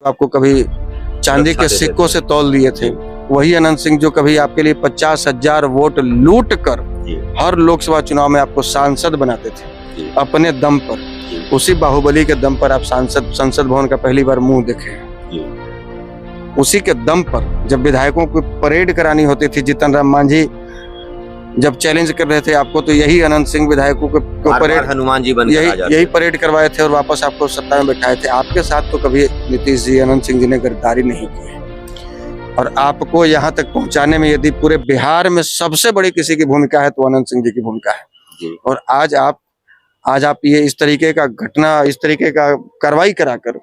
आपको कभी चांदी के सिक्कों से तौल दिए थे, वही अनंत सिंह जो कभी आपके लिए 50,000 वोट लूट कर हर लोकसभा चुनाव में आपको सांसद बनाते थे अपने दम पर, उसी बाहुबली के दम पर आप संसद भवन का पहली बार मुंह देखे। उसी के दम पर जब विधायकों को परेड करानी होती थी, जीतन राम मांझी जब चैलेंज कर रहे थे आपको, तो यही अनंत सिंह विधायकों को परेड, हनुमान जी बन यही परेड करवाए थे और वापस आपको सत्ता में बैठाए थे। आपके साथ तो कभी नीतीश जी, अनंत सिंह जी ने गद्दारी नहीं की है। और आपको यहाँ तक पहुंचाने में यदि पूरे बिहार में सबसे बड़ी किसी की भूमिका है तो अनंत सिंह जी की भूमिका है। और आज आप ये इस तरीके का घटना, इस तरीके का कार्रवाई कराकर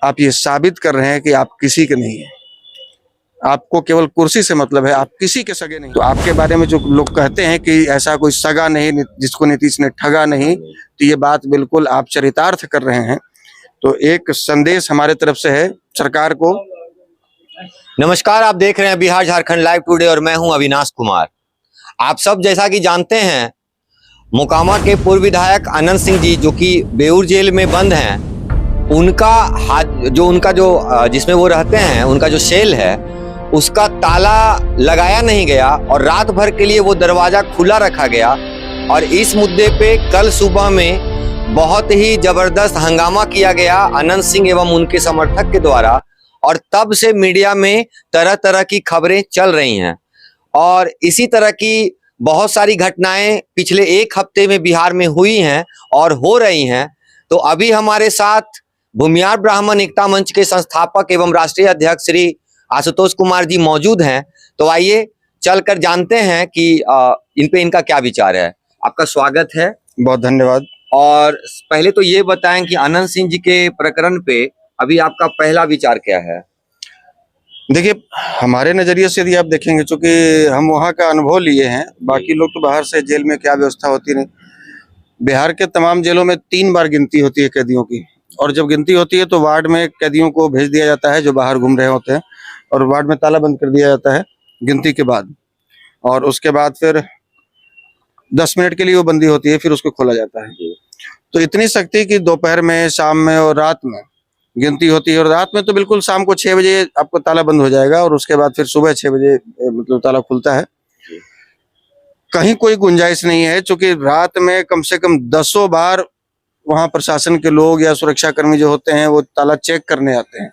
आप ये साबित कर रहे हैं कि आप किसी के नहीं है, आपको केवल कुर्सी से मतलब है, आप किसी के सगे नहीं। तो आपके बारे में जो लोग कहते हैं कि ऐसा कोई सगा नहीं जिसको नीतीश ने ठगा नहीं, तो ये बात बिल्कुल आप चरितार्थ कर रहे हैं। तो एक संदेश हमारे तरफ से है सरकार को। नमस्कार, आप देख रहे हैं बिहार झारखंड लाइव टुडे और मैं हूं अविनाश कुमार। आप सब जैसा कि जानते हैं, मोकामा के पूर्व विधायक अनंत सिंह जी जो कि बेऊर जेल में बंद हैं, उनका जो जिसमें वो रहते हैं, उनका जो सेल है उसका ताला लगाया नहीं गया और रात भर के लिए वो दरवाजा खुला रखा गया। और इस मुद्दे पे कल सुबह में बहुत ही जबरदस्त हंगामा किया गया अनंत सिंह एवं उनके समर्थक के द्वारा, और तब से मीडिया में तरह तरह की खबरें चल रही हैं। और इसी तरह की बहुत सारी घटनाएं पिछले एक हफ्ते में बिहार में हुई हैं और हो रही हैं। तो अभी हमारे साथ भूमिहार ब्राह्मण एकता मंच के संस्थापक एवं राष्ट्रीय अध्यक्ष श्री आशुतोष कुमार जी मौजूद हैं। तो आइए चलकर जानते हैं कि इन पे इनका क्या विचार है। आपका स्वागत है। बहुत धन्यवाद। और पहले तो ये बताएं कि अनंत सिंह जी के प्रकरण पे अभी आपका पहला विचार क्या है? देखिए, हमारे नजरिए से यदि आप देखेंगे, चूंकि हम वहाँ का अनुभव लिए हैं, बाकी लोग तो बाहर से जेल में क्या व्यवस्था होती नहीं। बिहार के तमाम जेलों में 3 बार गिनती होती है कैदियों की, और जब गिनती होती है तो वार्ड में कैदियों को भेज दिया जाता है जो बाहर घूम रहे होते हैं, और वार्ड में ताला बंद कर दिया जाता है गिनती के बाद, और उसके बाद फिर 10 मिनट के लिए वो बंदी होती है, फिर उसको खोला जाता है। तो इतनी सख्ती कि दोपहर में, शाम में और रात में गिनती होती है। और रात में तो बिल्कुल शाम को 6 बजे आपको ताला बंद हो जाएगा, और उसके बाद फिर सुबह 6 बजे मतलब ताला खुलता है। कहीं कोई गुंजाइश नहीं है, क्योंकि रात में कम से कम 10 बार वहां प्रशासन के लोग या सुरक्षा कर्मी जो होते हैं वो ताला चेक करने आते हैं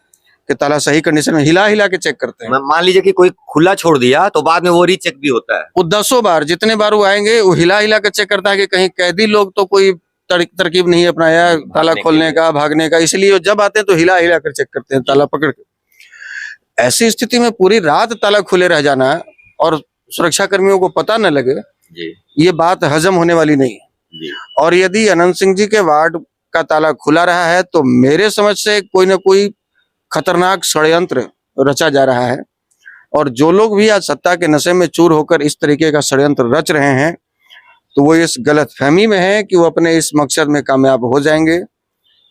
कि ताला सही कंडीशन में, हिला हिला के चेक करते हैं। मान लीजिए कि कोई खुला छोड़ दिया तो बाद में वो रीचेक भी होता है। वो 10 बार, जितने बार वो आएंगे वो हिला हिला के चेक करता है कि कहीं कैदी लोग तो कोई तरकीब नहीं अपनाया ताला खोलने का, भागने का, इसलिए जब आते हैं तो हिला हिला कर चेक करते हैं ताला पकड़ के। ऐसी स्थिति में पूरी रात ताला खुले रह जाना और सुरक्षा कर्मियों को पता न लगे, ये बात हजम होने वाली नहीं है। और यदि अनंत सिंह जी के वार्ड का ताला खुला रहा है तो मेरे समझ से कोई न कोई खतरनाक षड्यंत्र रचा जा रहा है। और जो लोग भी आज सत्ता के नशे में चूर होकर इस तरीके का षड्यंत्र रच रहे हैं, तो वो इस गलतफहमी में है कि वो अपने इस मकसद में कामयाब हो जाएंगे।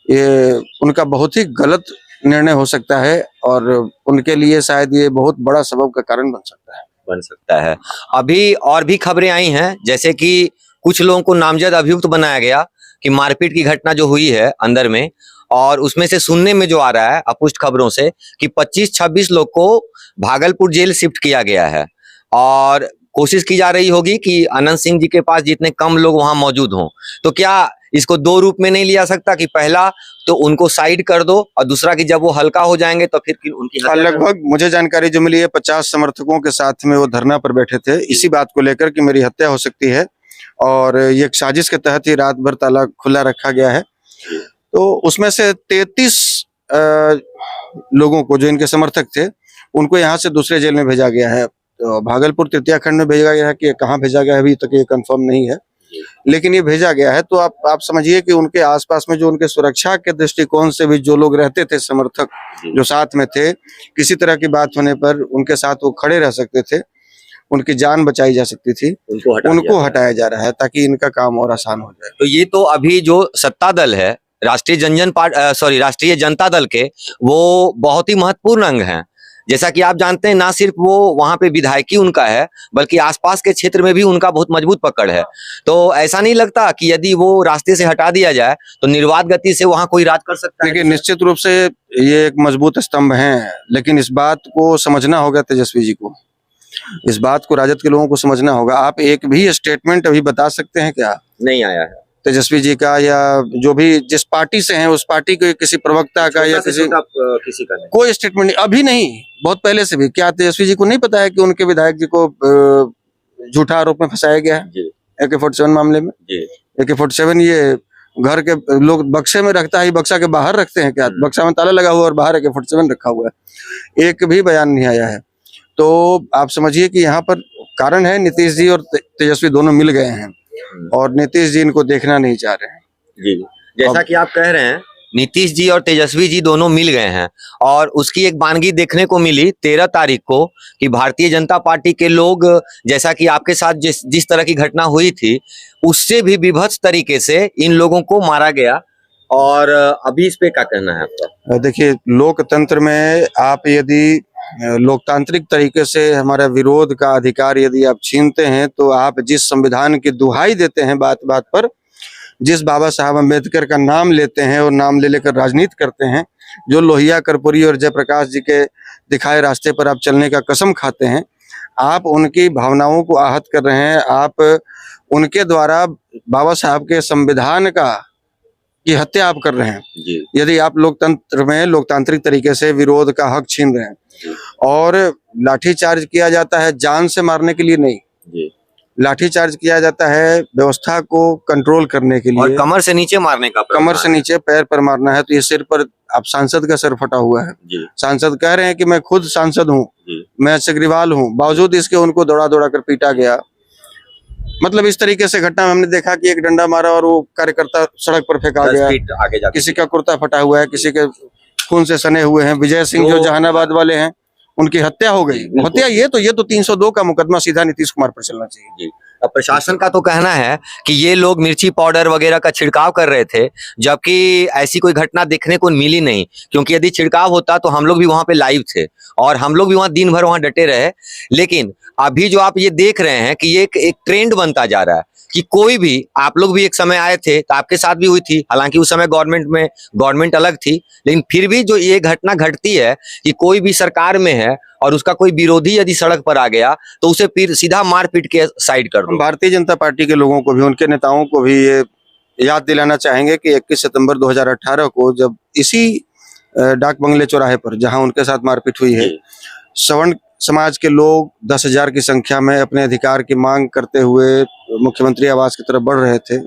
ये उनका बहुत ही गलत निर्णय हो सकता है, और उनके लिए शायद ये बहुत बड़ा सबब का कारण बन सकता है। अभी और भी खबरें आई हैं, जैसे कि कुछ लोगों को नामजद अभियुक्त बनाया गया कि मारपीट की घटना जो हुई है अंदर में, और उसमें से सुनने में जो आ रहा है अपुष्ट खबरों से कि 25-26 लोग को भागलपुर जेल शिफ्ट किया गया है। और कोशिश की जा रही होगी कि अनंत सिंह जी के पास जितने कम लोग वहां मौजूद हों। तो क्या इसको 2 रूप में नहीं लिया सकता कि पहला तो उनको साइड कर दो, और दूसरा कि जब वो हल्का हो जाएंगे तो फिर उनकी लगभग मुझे जानकारी जो मिली है 50 समर्थकों के साथ में वो धरना पर बैठे थे इसी बात को लेकर कि मेरी हत्या हो सकती है, और ये एक साजिश के तहत ही रात भर ताला खुला रखा गया है। तो उसमें से 33 लोगों को, जो इनके समर्थक थे, उनको यहाँ से दूसरे जेल में भेजा गया है। तो भागलपुर तृतीय खंड में भेजा गया है, कि कहाँ भेजा गया है अभी तक ये कंफर्म नहीं है, लेकिन ये भेजा गया है। तो आप समझिए कि उनके आसपास में जो उनके सुरक्षा के दृष्टिकोण से भी जो लोग रहते थे, समर्थक जो साथ में थे, किसी तरह की बात होने पर उनके साथ वो खड़े रह सकते थे, उनकी जान बचाई जा सकती थी, उनको हटाया जा रहा है ताकि इनका काम और आसान हो जाए। तो ये तो अभी जो सत्ता दल है, राष्ट्रीय जनता दल के, वो बहुत ही महत्वपूर्ण अंग हैं। जैसा कि आप जानते हैं, ना सिर्फ वो वहां पे विधायकी उनका है, बल्कि आसपास के क्षेत्र में भी उनका बहुत मजबूत पकड़ है। तो ऐसा नहीं लगता कि यदि वो रास्ते से हटा दिया जाए तो निर्वाध गति से वहां कोई राज कर सकता है? देखिए, निश्चित रूप से ये एक मजबूत स्तंभ हैं, लेकिन इस बात को समझना होगा तेजस्वी जी को, इस बात को राजद के लोगों को समझना होगा। आप एक भी स्टेटमेंट अभी बता सकते हैं क्या नहीं आया है तेजस्वी जी का, या जो भी जिस पार्टी से हैं उस पार्टी के किसी प्रवक्ता का या किसी का नहीं। कोई स्टेटमेंट नहीं, अभी नहीं, बहुत पहले से भी। क्या तेजस्वी जी को नहीं पता है कि उनके विधायक जी को झूठा आरोप में फंसाया गया है AK-47 मामले में? AK-47 ये घर के लोग बक्से में रखता है, बक्सा के बाहर रखते हैं क्या? बक्सा में ताला लगा हुआ और बाहर AK-47 रखा हुआ है, एक भी बयान नहीं आया है। तो आप समझिए कि यहाँ पर कारण है नीतीश जी और तेजस्वी दोनों मिल गए हैं, और नीतीश जी इनको देखना नहीं चाह रहे हैं। जी, जैसा कि आप कह रहे हैं, नीतीश जी और तेजस्वी जी दोनों मिल गए हैं, और उसकी एक वानगी देखने को मिली 13 तारीख को कि भारतीय जनता पार्टी के लोग, जैसा कि आपके साथ जिस तरह की घटना हुई थी, उससे भी विभत्स तरीके से इन लोगों को मारा गया। और अभी इस पे क्या कहना है आपका? देखिए, लोकतंत्र में आप यदि लोकतांत्रिक तरीके से हमारा विरोध का अधिकार यदि आप छीनते हैं, तो आप जिस संविधान की दुहाई देते हैं बात बात पर, जिस बाबा साहब अम्बेडकर का नाम लेते हैं और नाम ले लेकर राजनीति करते हैं, जो लोहिया, कर्पूरी और जयप्रकाश जी के दिखाए रास्ते पर आप चलने का कसम खाते हैं, आप उनकी भावनाओं को आहत कर रहे हैं। आप उनके द्वारा बाबा साहब के संविधान की हत्या आप कर रहे हैं। यदि आप लोकतंत्र में लोकतांत्रिक तरीके से विरोध का हक छीन रहे हैं, और लाठीचार्ज किया जाता है जान से मारने के लिए नहीं, लाठीचार्ज किया जाता है व्यवस्था को कंट्रोल करने के लिए, और कमर से नीचे मारने का, कमर से नीचे पैर पर मारना है। तो ये सिर पर, आप सांसद का सर फटा हुआ है, सांसद कह रहे हैं कि मैं खुद सांसद हूँ, मैं सिग्रीवाल हूँ, बावजूद इसके उनको दौड़ा दौड़ा कर पीटा गया। मतलब इस तरीके से घटना में हमने देखा कि एक डंडा मारा और वो कार्यकर्ता सड़क पर फेंका गया, किसी का कुर्ता फटा हुआ है, किसी के खून से सने हुए हैं। विजय सिंह जो जहानाबाद वाले हैं, उनकी हत्या हो गई। हत्या ये तो 302 का मुकदमा सीधा नीतीश कुमार पर चलना चाहिए। प्रशासन का तो कहना है कि ये लोग मिर्ची पाउडर वगैरह का छिड़काव कर रहे थे, जबकि ऐसी कोई घटना देखने को मिली नहीं, क्योंकि यदि छिड़काव होता तो हम लोग भी वहां पे लाइव थे और हम लोग भी वहां दिन भर वहां डटे रहे। लेकिन अभी जो आप ये देख रहे हैं कि ये एक ट्रेंड बनता जा रहा है कि कोई भी, आप लोग भी एक समय आए थे तो आपके साथ भी हुई थी, हालांकि उस समय गवर्नमेंट अलग थी, लेकिन फिर भी जो ये घटना घटती है कि कोई भी सरकार में है और उसका कोई विरोधी यदि सड़क पर आ गया तो उसे फिर सीधा मार पीट के साइड कर दो। भारतीय जनता पार्टी के लोगों को भी, उनके नेताओं को भी ये याद दिलाना चाहेंगे कि 21 सितंबर 2018 को जब इसी डाक बंगले चौराहे पर जहां उनके साथ मारपीट हुई है, सवर्ण समाज के लोग 10,000 की संख्या में अपने अधिकार की मांग करते हुए मुख्यमंत्री आवास की तरफ बढ़ रहे थे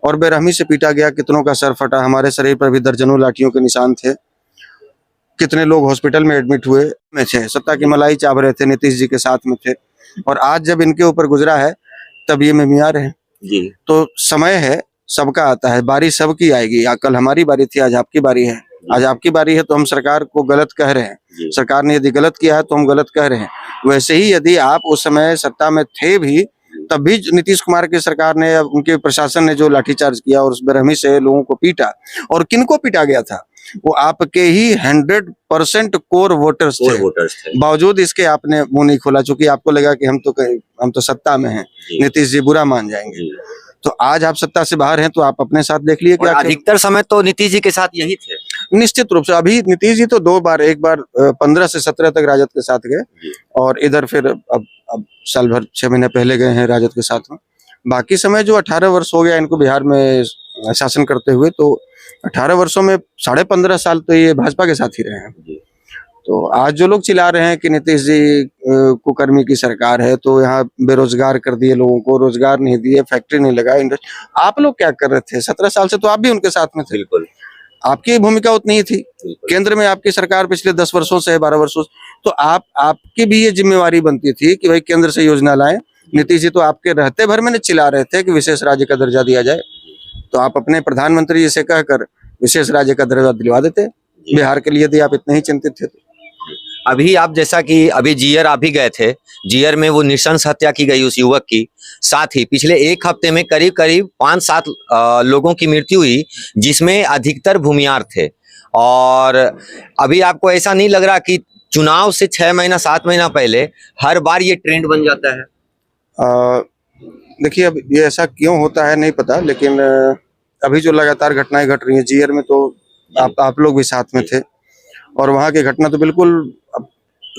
और बेरहमी से पीटा गया। कितनों का सर फटा, हमारे शरीर पर भी दर्जनों लाठियों के निशान थे। कितने लोग हॉस्पिटल में एडमिट हुए में थे, सत्ता की मलाई चाव रहे थे, नीतीश जी के साथ में थे, और आज जब इनके ऊपर गुजरा है तब ये मिमिया रहे हैं। तो समय है, सबका आता है, बारी सबकी आएगी। कल हमारी बारी थी, आज आपकी बारी है, आज आपकी बारी है। तो हम सरकार को गलत कह रहे हैं, सरकार ने यदि गलत किया है तो हम गलत कह रहे हैं। वैसे ही यदि आप उस समय सत्ता में थे भी, तब भी नीतीश कुमार की सरकार ने, उनके प्रशासन ने जो लाठीचार्ज किया और उस बेरहमी से लोगों को पीटा, और किनको पीटा गया था, वो आपके ही 100% कोर वोटर्स थे। बावजूद इसके आपने मुंह नहीं खोला, चूंकि आपको लगा कि हम तो सत्ता में हैं, नीतीश जी बुरा मान जाएंगे। तो आज आप सत्ता से बाहर हैं तो आप अपने साथ देख लिए कि अधिकतर समय तो नीतीश जी के साथ यही थे। निश्चित रूप से अभी नीतीश जी तो 2 बार, एक बार 15 से 17 तक राजद के साथ गए, और इधर फिर अब साल भर 6 महीने पहले गए हैं राजद के साथ में। बाकी समय जो 18 वर्ष हो गया इनको बिहार में शासन करते हुए, तो 18 वर्षों में 15.5 साल तो ये भाजपा के साथ ही रहे हैं। तो आज जो लोग चिल्ला रहे हैं कि नीतीश जी कुकर्मी की सरकार है, तो यहाँ बेरोजगार कर दिए, लोगों को रोजगार नहीं दिए, फैक्ट्री नहीं लगाई, आप लोग क्या कर रहे थे? 17 साल से तो आप भी उनके साथ में थे। बिल्कुल, आपकी भूमिका उतनी ही थी। केंद्र में आपकी सरकार पिछले 10 वर्षों से, 12 वर्षों से, तो आपकी भी ये जिम्मेवारी बनती थी कि भाई केंद्र से योजना लाएं। नीतीश जी तो आपके रहते भर में चिल्ला रहे थे कि विशेष राज्य का दर्जा दिया जाए, तो आप अपने प्रधानमंत्री जी से कहकर विशेष राज्य का दर्जा दिलवा देते बिहार के लिए, यदि आप इतने ही चिंतित थे। अभी आप, जैसा कि अभी जीयर आप भी गए थे, जीयर में वो नृशंस हत्या की गई उस युवक की, साथ ही पिछले 1 हफ्ते में करीब 5-7 लोगों की मृत्यु हुई, जिसमें अधिकतर भूमियार थे। और अभी आपको ऐसा नहीं लग रहा कि चुनाव से 6 महीना 7 महीना पहले हर बार ये ट्रेंड बन जाता है। देखिए, अब ये ऐसा क्यों होता है नहीं पता, लेकिन अभी जो लगातार घटनाएं घट रही हैं जीयर में, तो आप लोग भी साथ में थे, और वहाँ की घटना तो बिल्कुल अब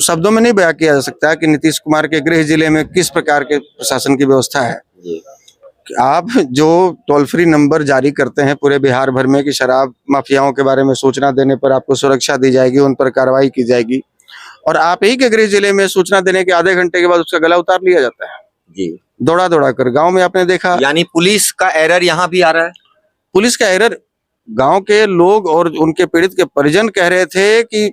शब्दों में नहीं बयां किया जा सकता है कि नीतीश कुमार के गृह जिले में किस प्रकार के प्रशासन की व्यवस्था है। आप जो टोल फ्री नंबर जारी करते हैं पूरे बिहार भर में कि शराब माफियाओं के बारे में सूचना देने पर आपको सुरक्षा दी जाएगी, उन पर कार्रवाई की जाएगी, और आप ही के गृह जिले में सूचना देने के आधे घंटे के बाद उसका गला उतार लिया जाता है जी, दौड़ा दौड़ा कर। गांव में आपने देखा, यानी पुलिस का एरर यहाँ भी आ रहा है। पुलिस का एरर, गांव के लोग और उनके पीड़ित के परिजन कह रहे थे कि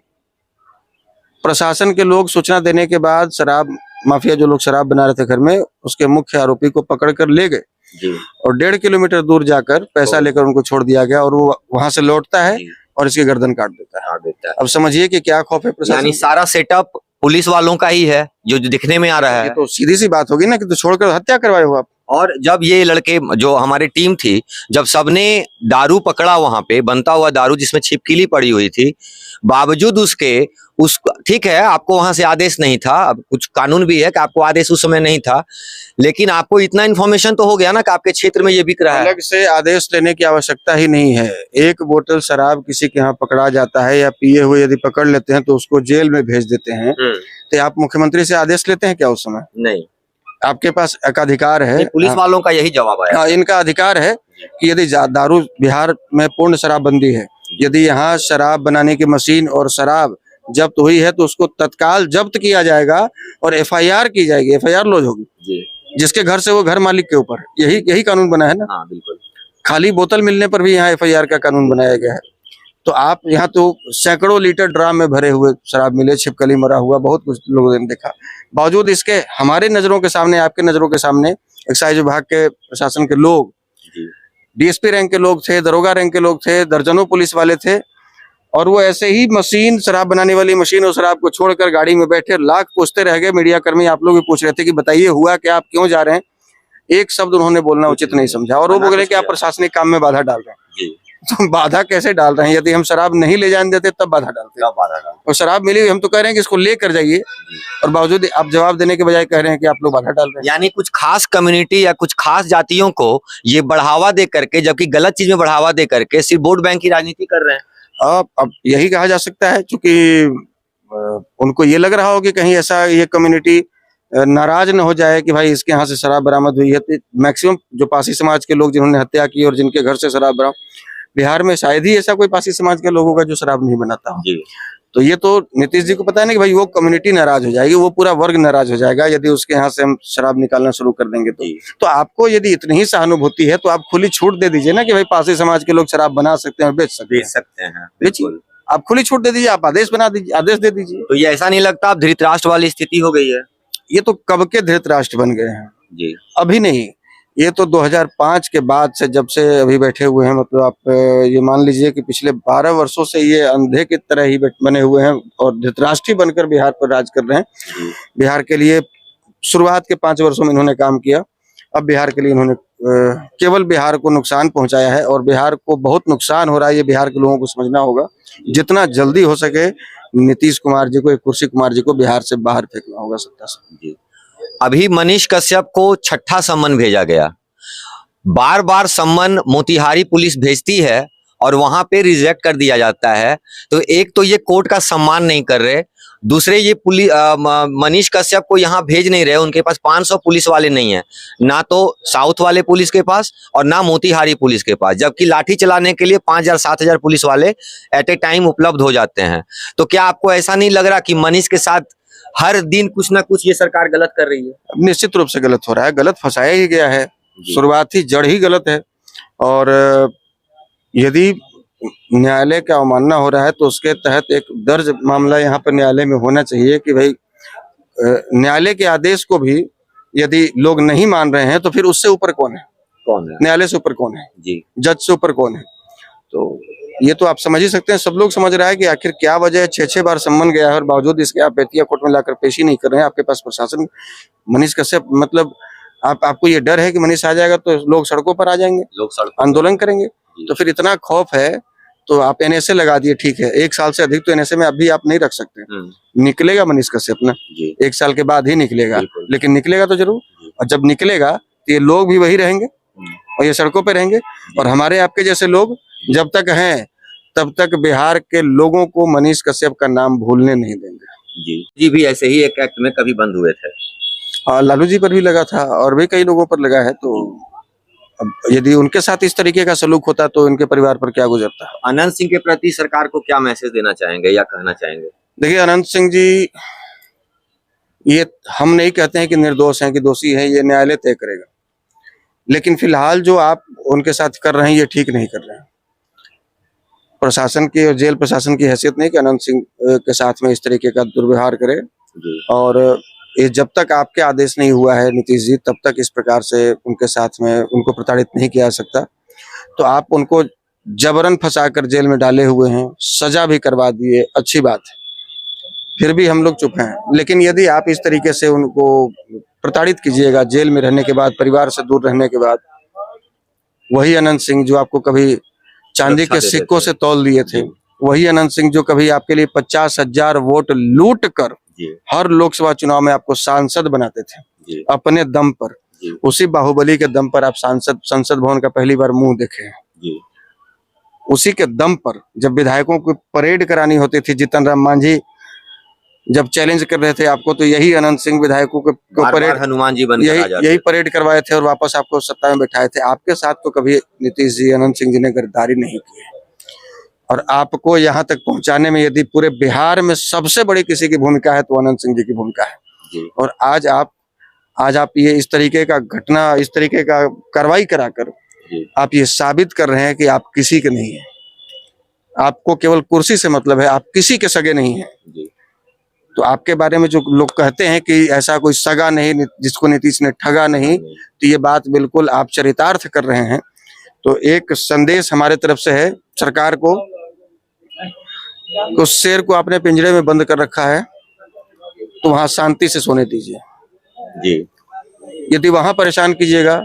प्रशासन के लोग सूचना देने के बाद शराब माफिया जो लोग शराब बना रहे थे घर में, उसके मुख्य आरोपी को पकड़कर ले गए जी, और 1.5 किलोमीटर दूर जाकर पैसा लेकर उनको छोड़ दिया गया, और वो वहां से लौटता है और इसकी गर्दन काट देता है। अब समझिए कि क्या खौफ है प्रशासन। यानी सारा सेटअप पुलिस वालों का ही है जो दिखने में आ रहा है। ये तो सीधी सी बात होगी ना कि तो छोड़कर हत्या करवाए हो आप। और जब ये लड़के जो हमारी टीम थी, जब सबने दारू पकड़ा वहां पे, बनता हुआ दारू जिसमें छिपकली पड़ी हुई थी, बावजूद उसके उस ठीक है आपको वहां से आदेश नहीं था, अब कुछ कानून भी है कि आपको आदेश उस समय नहीं था, लेकिन आपको इतना इन्फॉर्मेशन तो हो गया ना कि आपके क्षेत्र में ये बिक रहा है। अलग से आदेश लेने की आवश्यकता ही नहीं है। एक बोतल शराब किसी के यहाँ पकड़ा जाता है या पिए हुए यदि पकड़ लेते हैं तो उसको जेल में भेज देते हैं, तो आप मुख्यमंत्री से आदेश लेते हैं क्या उस समय? नहीं, आपके पास एक अधिकार है। पुलिस वालों का यही जवाब है। इनका अधिकार है कि यदि दारू, बिहार में पूर्ण शराबबंदी है, यदि यहाँ शराब बनाने की मशीन और शराब जब्त हुई है तो उसको तत्काल जब्त किया जाएगा और एफआईआर की जाएगी, एफआईआर लॉन्च होगी जी, जिसके घर से वो घर मालिक के ऊपर। यही कानून बना है ना। हाँ बिल्कुल। खाली बोतल मिलने पर भी यहाँ एफआईआर का कानून बनाया गया है। तो आप यहाँ तो सैकड़ों लीटर ड्राम में भरे हुए शराब मिले, छिपकली मरा हुआ, बहुत कुछ लोगों ने देखा। बावजूद इसके हमारे नजरों के सामने, आपके नजरों के सामने एक्साइज विभाग के प्रशासन के लोग, डीएसपी रैंक के लोग थे, दरोगा रैंक के लोग थे, दर्जनों पुलिस वाले थे, और वो ऐसे ही मशीन, शराब बनाने वाली मशीन और शराब को छोड़कर गाड़ी में बैठे लाख पूछते रह गए। मीडिया कर्मी आप लोग भी पूछ रहे थे कि बताइए हुआ क्या, आप क्यों जा रहे हैं। एक शब्द उन्होंने बोलना उचित नहीं समझा, और वो बोल रहे कि आप प्रशासनिक काम में बाधा डाल रहे हैं। तो बाधा कैसे डाल रहे हैं? यदि हम शराब नहीं ले जाने देते तब बाधा डालते हैं, और शराब मिली, हम तो कह रहे हैं कि इसको लेकर जाइए, और बावजूद आप जवाब देने के बजाय कह रहे हैं कि आप लोग बाधा डाल रहे हैं। यानी कुछ खास कम्युनिटी या कुछ खास जातियों को ये बढ़ावा दे करके, जबकि गलत चीज में बढ़ावा दे करके सिर्फ वोट बैंक की राजनीति कर रहे हैं। अब यही कहा जा सकता है, क्योंकि उनको ये लग रहा हो कि कहीं ऐसा ये कम्युनिटी नाराज न हो जाए कि भाई इसके यहाँ से शराब बरामद हुई है। तो मैक्सिमम जो पासी समाज के लोग जिन्होंने हत्या की और जिनके घर से शराब बरामद, बिहार में शायद ही ऐसा कोई पासी समाज के लोगों का जो शराब नहीं बनाता हो। तो ये तो नीतीश जी को पता है ना कि भाई वो कम्युनिटी नाराज हो जाएगी, वो पूरा वर्ग नाराज हो जाएगा यदि उसके यहाँ से हम शराब निकालना शुरू कर देंगे। तो आपको यदि इतनी ही सहानुभूति है तो आप खुली छूट दे दीजिए ना कि भाई पासी समाज के लोग शराब बना सकते हैं और बेच सकते हैं। बेचिए, आप खुली छूट दे दीजिए, आप आदेश बना दीजिए, आदेश दे दीजिए। तो ये ऐसा नहीं लगता अब धृतराष्ट्र वाली स्थिति हो गई है? ये तो कब के धृतराष्ट्र बन गए हैं जी, अभी नहीं। ये तो 2005 के बाद से जब से अभी बैठे हुए हैं, मतलब आप ये मान लीजिए कि पिछले 12 वर्षों से ये अंधे की तरह ही बने हुए हैं और धृतराष्ट्रीय बनकर बिहार पर राज कर रहे हैं। बिहार के लिए शुरुआत के 5 वर्षों में इन्होंने काम किया, अब बिहार के लिए इन्होंने केवल बिहार को नुकसान पहुंचाया है, और बिहार को बहुत नुकसान हो रहा है। ये बिहार के लोगों को समझना होगा, जितना जल्दी हो सके नीतीश कुमार जी को, कुर्सी कुमार जी को बिहार से बाहर फेंकना होगा सत्ता से। अभी मनीष कश्यप को 6ठा सम्मन भेजा गया। बार बार सम्मन मोतिहारी पुलिस भेजती है और वहां पे रिजेक्ट कर दिया जाता है। तो एक तो ये कोर्ट का सम्मान नहीं कर रहे, दूसरे ये मनीष कश्यप को यहाँ भेज नहीं रहे। उनके पास 500 पुलिस वाले नहीं है, ना तो साउथ वाले पुलिस के पास और ना मोतिहारी पुलिस के पास, जबकि लाठी चलाने के लिए 5000-7000 पुलिस वाले एट ए टाइम उपलब्ध हो जाते हैं। तो क्या आपको ऐसा नहीं लग रहा कि मनीष के साथ हर दिन कुछ ना कुछ ये सरकार गलत कर रही है? निश्चित रूप से गलत हो रहा है, गलत फंसाया ही गया है। शुरुआती जड़ ही गलत है, और यदि न्यायालय का अवमानना हो रहा है तो उसके तहत एक दर्ज मामला यहाँ पर न्यायालय में होना चाहिए कि भाई न्यायालय के आदेश को भी यदि लोग नहीं मान रहे हैं तो फिर उससे ऊपर कौन है? न्यायालय से ऊपर कौन है जी? जज से ऊपर कौन है? तो ये तो आप समझ ही सकते हैं, सब लोग समझ रहा है कि आखिर क्या वजह है। 6 बार सम्मन गया है और बावजूद इसके आप बेतिया कोर्ट में लाकर पेशी नहीं कर रहे हैं। आपके पास प्रशासन, मनीष कश्यप, मतलब आपको ये डर है कि मनीष आ जाएगा तो लोग सड़कों पर आ जाएंगे, लोग आंदोलन करेंगे। तो फिर इतना खौफ है तो आप एनएसए लगा दिए, ठीक है, 1 साल से अधिक तो एनएसए में अभी आप नहीं रख सकते। निकलेगा मनीष कश्यप ना, जी 1 साल के बाद ही निकलेगा, बिल्कुल। लेकिन निकलेगा तो जरूर। और जब निकलेगा तो ये लोग भी वही रहेंगे और ये सड़कों पे रहेंगे, और हमारे आपके जैसे लोग जब तक हैं तब तक बिहार के लोगों को मनीष कश्यप का नाम भूलने नहीं देंगे। जी भी ऐसे ही एक एक्ट में कभी बंद हुए थे। और लालू जी पर भी लगा था और भी कई लोगों पर लगा है, तो अब यदि उनके साथ इस तरीके का सलूक होता तो इनके परिवार पर क्या गुजरता। अनंत सिंह के प्रति सरकार को क्या मैसेज देना चाहेंगे या कहना चाहेंगे? देखिए अनंत सिंह जी, ये हम नहीं कहते हैं कि निर्दोष हैं कि दोषी हैं, ये न्यायालय तय करेगा, लेकिन फिलहाल जो आप उनके साथ कर रहे हैं ये ठीक नहीं कर रहे हैं। प्रशासन की और जेल प्रशासन की हैसियत नहीं कि अनंत सिंह के साथ में इस तरीके का दुर्व्यवहार करे, और ये जब तक आपके आदेश नहीं हुआ है नीतीश जी, तब तक इस प्रकार से उनके साथ में उनको प्रताड़ित नहीं किया जा सकता। तो आप उनको जबरन फंसाकर जेल में डाले हुए हैं, सजा भी करवा दिए, अच्छी बात है, फिर भी हम लोग चुप हैं। लेकिन यदि आप इस तरीके से उनको प्रताड़ित कीजिएगा जेल में रहने के बाद, परिवार से दूर रहने के बाद, वही अनंत सिंह जो आपको कभी चांदी के सिक्कों से तौल दिए थे, वही अनंत सिंह जो कभी आपके लिए 50,000 वोट लूट कर हर लोकसभा चुनाव में आपको सांसद बनाते थे अपने दम पर, उसी बाहुबली के दम पर आप संसद भवन का पहली बार मुंह देखे हैं। उसी के दम पर जब विधायकों को परेड करानी होती थी, जीतन राम मांझी जब चैलेंज कर रहे थे आपको, तो यही अनंत सिंह विधायकों को परेड, हनुमान जी बन यही परेड करवाए थे और वापस आपको सत्ता में बैठाए थे। आपके साथ तो कभी नीतीश जी, अनंत सिंह जी ने गद्दारी नहीं की, और आपको यहाँ तक पहुंचाने में यदि पूरे बिहार में सबसे बड़ी किसी की भूमिका है तो अनंत सिंह जी की भूमिका है। और आज आप ये इस तरीके का घटना, इस तरीके का कार्रवाई कराकर आप ये साबित कर रहे हैं कि आप किसी के नहीं है, आपको केवल कुर्सी से मतलब है, आप किसी के सगे नहीं है। तो आपके बारे में जो लोग कहते हैं कि ऐसा कोई सगा नहीं जिसको नीतीश ने ठगा नहीं, तो ये बात बिल्कुल आप चरितार्थ कर रहे हैं। तो एक संदेश हमारे तरफ से है सरकार को, उस शेर को आपने पिंजरे में बंद कर रखा है तो वहां शांति से सोने दीजिए जी। यदि वहां परेशान कीजिएगा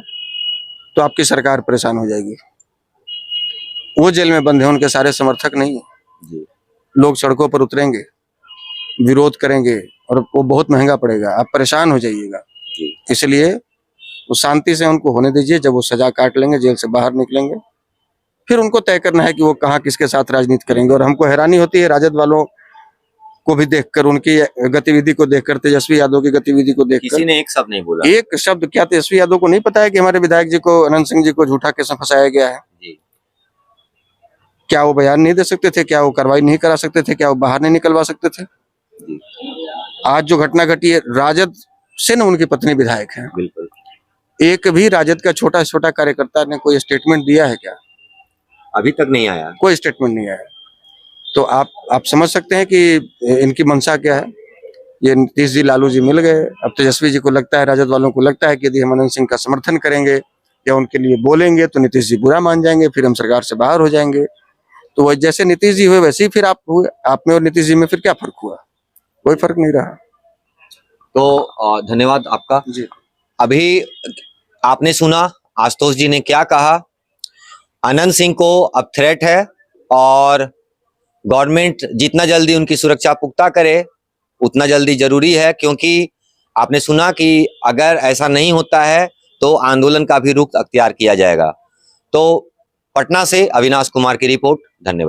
तो आपकी सरकार परेशान हो जाएगी। वो जेल में बंद है, उनके सारे समर्थक नहीं है। लोग सड़कों पर उतरेंगे, विरोध करेंगे और वो बहुत महंगा पड़ेगा, आप परेशान हो जाइएगा। इसलिए वो शांति से उनको होने दीजिए, जब वो सजा काट लेंगे, जेल से बाहर निकलेंगे, फिर उनको तय करना है कि वो कहाँ किसके साथ राजनीति करेंगे। और हमको हैरानी होती है राजद वालों को भी देखकर, उनकी गतिविधि को देखकर, तेजस्वी यादव की गतिविधि को देखकर। किसी ने एक शब्द नहीं बोला, एक शब्द क्या तेजस्वी यादव को नहीं पता है कि हमारे विधायक जी को, अनंत सिंह जी को झूठा केस में फंसाया गया है? क्या वो बयान नहीं दे सकते थे? क्या वो कार्रवाई नहीं करा सकते थे? क्या वो बाहर नहीं निकलवा सकते थे? आज जो घटना घटी है, राजद से न उनकी पत्नी विधायक है, बिल्कुल एक भी राजद का छोटा छोटा कार्यकर्ता ने कोई स्टेटमेंट दिया है क्या? अभी तक नहीं आया, कोई स्टेटमेंट नहीं आया। तो आप समझ सकते हैं कि इनकी मंशा क्या है। ये नीतीश जी, लालू जी मिल गए। अब तेजस्वी जी को लगता है, राजद वालों को लगता है कि यदि हम अनंत सिंह का समर्थन करेंगे या उनके लिए बोलेंगे तो नीतीश जी बुरा मान जाएंगे, फिर हम सरकार से बाहर हो जाएंगे। तो वह जैसे नीतीश जी हुए वैसे ही फिर आप हुए। आप में और नीतीश जी में फिर क्या फर्क हुआ? कोई फर्क नहीं रहा। तो धन्यवाद आपका जी। अभी आपने सुना आशुतोष जी ने क्या कहा। अनंत सिंह को अब थ्रेट है और गवर्नमेंट जितना जल्दी उनकी सुरक्षा पुख्ता करे उतना जल्दी जरूरी है, क्योंकि आपने सुना कि अगर ऐसा नहीं होता है तो आंदोलन का भी रुख अख्तियार किया जाएगा। तो पटना से अविनाश कुमार की रिपोर्ट। धन्यवाद।